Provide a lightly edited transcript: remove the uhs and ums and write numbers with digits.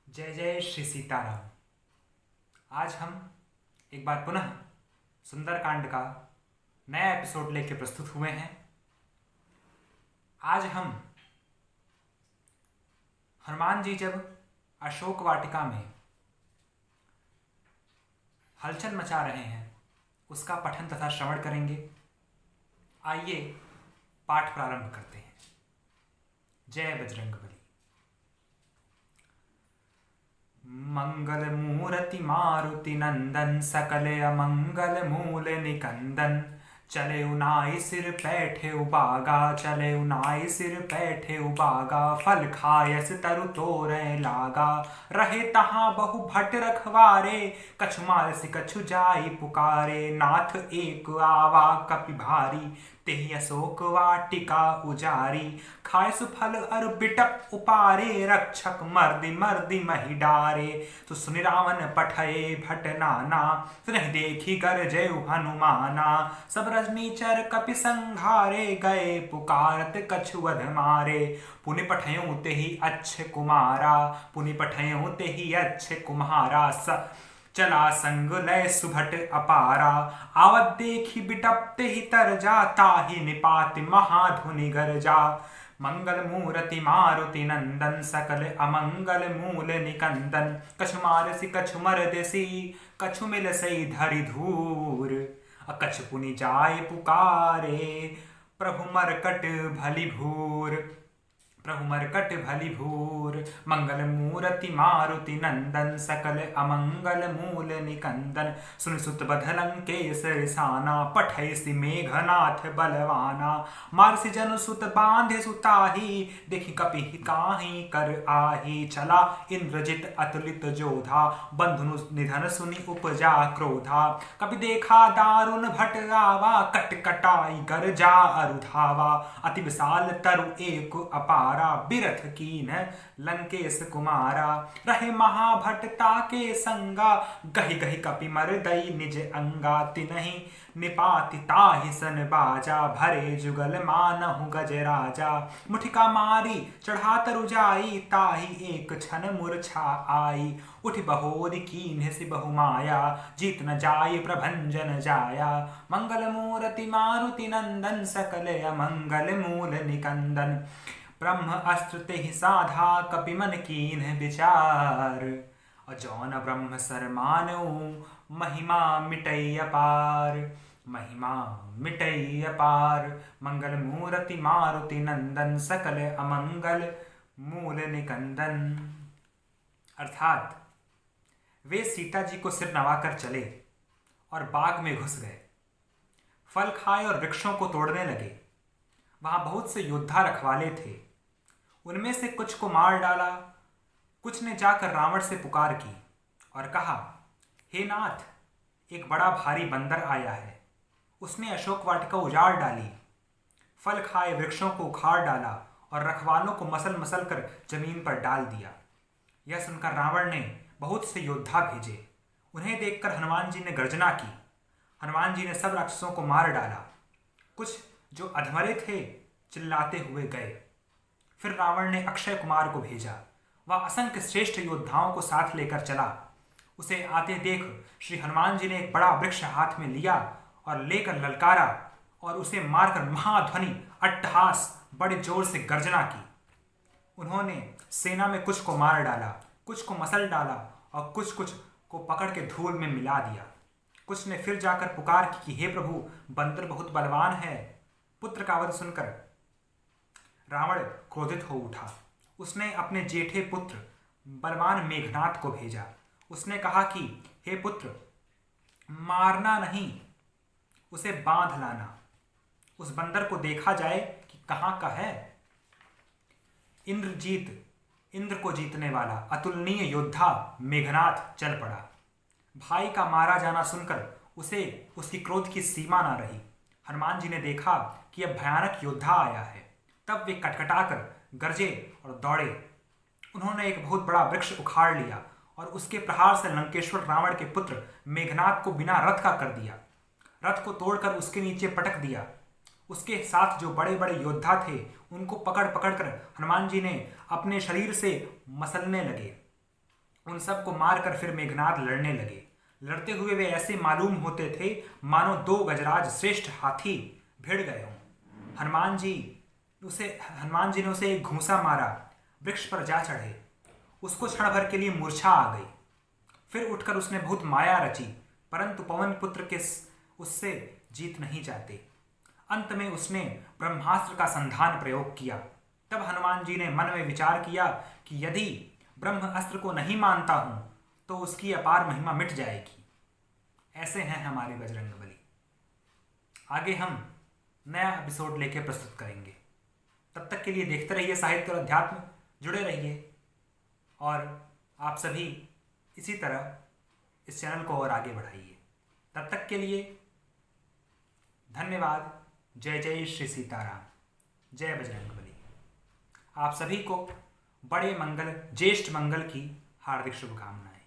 जय जय श्री सीताराम। आज हम एक बार पुनः सुंदरकांड का नया एपिसोड लेके प्रस्तुत हुए हैं। आज हम हनुमान जी जब अशोक वाटिका में हलचल मचा रहे हैं उसका पठन तथा श्रवण करेंगे। आइए पाठ प्रारंभ करते हैं। जय बजरंगबली। मंगल मूर्ति मारुति नंदन सकल अमंगल मूल निकंदन। चले उनाई सिर पैठे उबागा, चले उनाई सिर पैठे उबागा। फल खायस तरु तोरय लागा, रहे तहाँ बहु भट रखवारे। कछु मारसि कछु जाई पुकारे, नाथ एक आवा कपि भारी। तेहि अशोक वाटिका उजारी, खाय सुफल अर बिटप उपारे। रक्षक मर्दि मर्दि महि डारे, तो सुनि रावण पठये भट नाना। तिन्हि देखी गरजयु हनुमाना, सब रजनीचर कपि संघारे। गए पुकारत कछु वध मारे, पुनि पठयउ तेहि अच्छ कुमारा। पुनि पठयउ तेहि अच्छ कुम्हारा। चला संग लय सुभट अपारा, आवत देखी बिटप तेहि तरजा। ताहि निपाति महाधुनि गरजा, मंगल मूर्ति मारुति नंदन सकल अमंगल मूल निकंदन। कछु मारसि कछु मरदेसी, कछु मिलसई धरि धूर। कछु पुनि जाय पुकारे, प्रभु मरकट भली भूर। प्रभु मरकट भली भूर। मंगल मूर्ति मारुति नंदन सकल अमंगल मूल निकंदन। सुन सुत बधलंकेश रिसाना, पठैसि मेघनाथ बलवाना। मारसि जनु सुत बांधे सुताही, देखि कपि काहि कर आही। चला इंद्रजित अतुलित जोधा, बंधुनु निधन सुनि उपजा क्रोधा। कपि देखा दारुण भट आवा, कट कटाई गरजा अरुधावा। अति विशाल तरु एक अपारा, बिरथ कीन लंकेश कुमारा। रहे महाभटता के संगा, गहि गहि कपि मर दई निज अंगा। तिनहि निपाति ताहि सन बाजा, भरे जुगल मानहु गज राजा। मुठिका मारी चढ़ा तरु जाई, ताहि एक क्षण मूर्छा आई। उठि बहोरि कीन्ह बहु माया, जीत न जाय प्रभंजन जाया। मंगल मूर्ति मारुति नंदन सकल अमंगल मूल निकंदन। ब्रह्म अस्त्र तेहि साधा, कपि मन कीन्ह विचार। जौन ब्रह्म सर मानऊ, महिमा मिटई अपार। महिमा मिटई अपार। मंगल मूर्ति मारुति नंदन सकल अमंगल मूल निकंदन। अर्थात वे सीता जी को सिर नवाकर चले और बाग में घुस गए। फल खाए और वृक्षों को तोड़ने लगे। वहां बहुत से योद्धा रखवाले थे। उनमें से कुछ को मार डाला, कुछ ने जाकर रावण से पुकार की और कहा, हे नाथ, एक बड़ा भारी बंदर आया है। उसने अशोक वाटिका उजाड़ डाली, फल खाए वृक्षों को उखाड़ डाला और रखवालों को मसल मसल कर जमीन पर डाल दिया। यह सुनकर रावण ने बहुत से योद्धा भेजे। उन्हें देखकर हनुमान जी ने गर्जना की। हनुमान जी ने सब राक्षसों को मार डाला। कुछ जो अधमरे थे चिल्लाते हुए गए। फिर रावण ने अक्षय कुमार को भेजा। वह असंख्य श्रेष्ठ योद्धाओं को साथ लेकर चला। उसे आते देख श्री हनुमान जी ने एक बड़ा वृक्ष हाथ में लिया और लेकर ललकारा और उसे मारकर महाध्वनि अट्टहास बड़े जोर से गर्जना की। उन्होंने सेना में कुछ को मार डाला, कुछ को मसल डाला और कुछ कुछ को पकड़ के धूल में मिला दिया। कुछ ने फिर जाकर पुकार की कि हे प्रभु, बंदर बहुत बलवान है। पुत्र का वध सुनकर रावण क्रोधित हो उठा। उसने अपने जेठे पुत्र बलवान मेघनाथ को भेजा। उसने कहा कि हे पुत्र, मारना नहीं, उसे बांध लाना। उस बंदर को देखा जाए कि कहाँ का है। इंद्र को जीतने वाला अतुलनीय योद्धा मेघनाथ चल पड़ा। भाई का मारा जाना सुनकर उसे उसकी क्रोध की सीमा ना रही। हनुमान जी ने देखा कि अब भयानक योद्धा आया है। तब वे कटकटाकर गरजे और दौड़े। उन्होंने एक बहुत बड़ा वृक्ष उखाड़ लिया और उसके प्रहार से लंकेश्वर रावण के पुत्र मेघनाथ को बिना रथ का कर दिया। रथ को तोड़कर उसके नीचे पटक दिया। उसके साथ जो बड़े बड़े योद्धा थे उनको पकड़ पकड़ कर हनुमान जी ने अपने शरीर से मसलने लगे। उन सबको मारकर फिर मेघनाद लड़ने लगे। लड़ते हुए वे ऐसे मालूम होते थे मानो दो गजराज श्रेष्ठ हाथी भिड़ गए हों। हनुमान जी ने उसे एक घूंसा मारा, वृक्ष पर जा चढ़े। उसको क्षण भर के लिए मूर्छा आ गई। फिर उठकर उसने बहुत माया रची, परंतु पवन पुत्र के उससे जीत नहीं जाते। अंत में उसने ब्रह्मास्त्र का संधान प्रयोग किया। तब हनुमान जी ने मन में विचार किया कि यदि ब्रह्म अस्त्र को नहीं मानता हूं तो उसकी अपार महिमा मिट जाएगी। ऐसे हैं हमारे बजरंगबली। आगे हम नया एपिसोड लेके प्रस्तुत करेंगे। तब तक के लिए देखते रहिए साहित्य और अध्यात्म, जुड़े रहिए और आप सभी इसी तरह इस चैनल को और आगे बढ़ाइए। तब तक के लिए धन्यवाद। जय जय श्री सीताराम, जय बजरंगबली। आप सभी को बड़े मंगल, ज्येष्ठ मंगल की हार्दिक शुभकामनाएं।